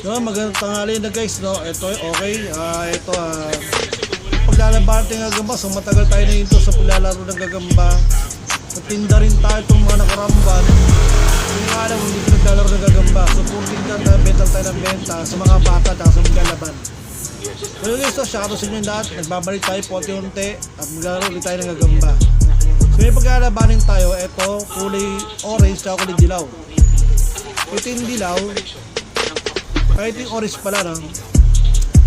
No, magandang tanghali na guys, no. Ito okay. Paglalaban natin ng gagamba, so matagal tayo na ito sa paglalaro ng gagamba. Nagtinda rin tayo itong mga nakaramban. Yung nga alam, hindi ko naglalaro ng gagamba. So puro tinda na benta tayo ng benta sa mga bata at sa maglalaban. Pero guys, so shoutout sa inyo lahat. Nagbabalik tayo unti-unti at maglalaro ulit tayo ng gagamba. So may paglalabanin tayo, ito kulay orange at kulay dilaw. Ito yung dilaw. Ay, ito yung orange pala, no?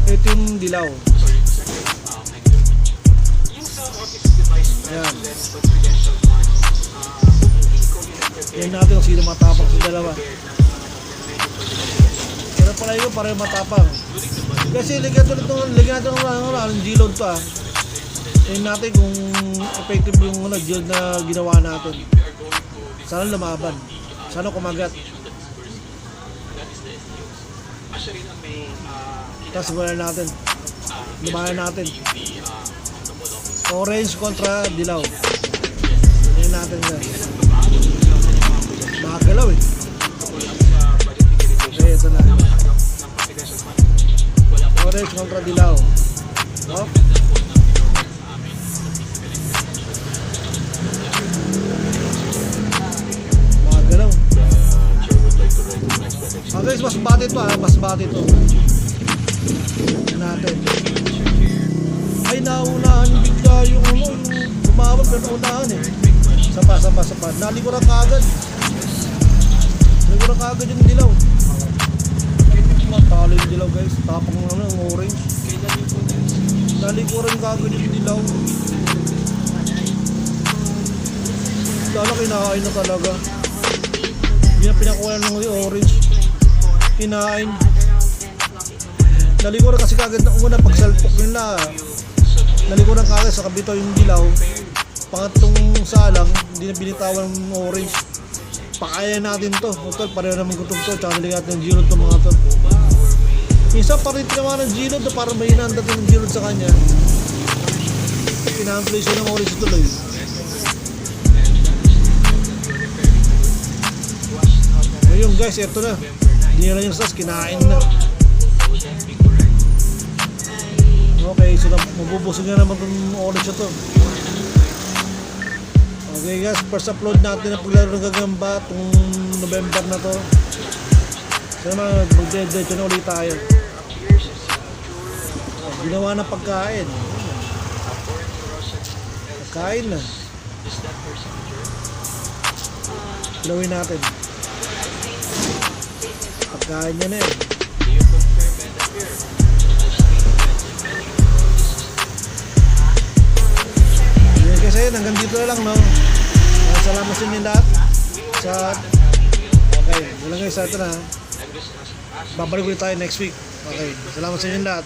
Ito yung dilaw. Ayan. Yan natin kung sino matapang sa dalawa. Pero pala yun, pareho matapang. Kasi ligyan natin ng G-load to ah. Yan natin kung effective yung G-load na ginawa natin. Sana lumaban. Sana kumagat. Tapos lumayan natin. Orange kontra dilaw. Yan natin guys. Makagalaw eh. Okay, ito na. Orange kontra dilaw. Hop. Makagalaw. Guys, mas bati to. Yan natin. Ay, naunahan bigla yung tumawag na naunahan eh. Sapa. Nalikuran kaagad yung dilaw. Talo yung dilaw guys. Tapang yung orange. Nalikuran kaagad yung dilaw. Lalo kinakain na talaga. Hindi na pinakuha ng orange. Kinain. Nalikuran kasi kagad na una pagsalpok nila. Nalikuran kagad sa kabito yung dilaw. Pangatlong salang, hindi na binitawan ng orange. Pakaya natin to. Hotel, pareho naman kutub to. Tsaka naligat ng G-load to mga to. Minsan pa rin naman ng G-load na parang may hinandat ng G-load sa kanya. Pinahamplay siya ng orange tuloy. Ngayon guys, eto na. Hindi na yung sas, kinain na. Okay, so mabubusog na naman itong orange ito. Okay guys, first upload natin ang paglaro ng gagamba itong November na to. So naman, mag-dead na ulit tayo. Ginawa ng pagkain. Pagkain na. Gawin natin. Pagkain niya na eh. Kasi hanggang dito na lang, no? Salamat sa inyo lahat. Okay, wala guys, ito na. Babalik ulit tayo next week. Okay, salamat sa inyo lahat.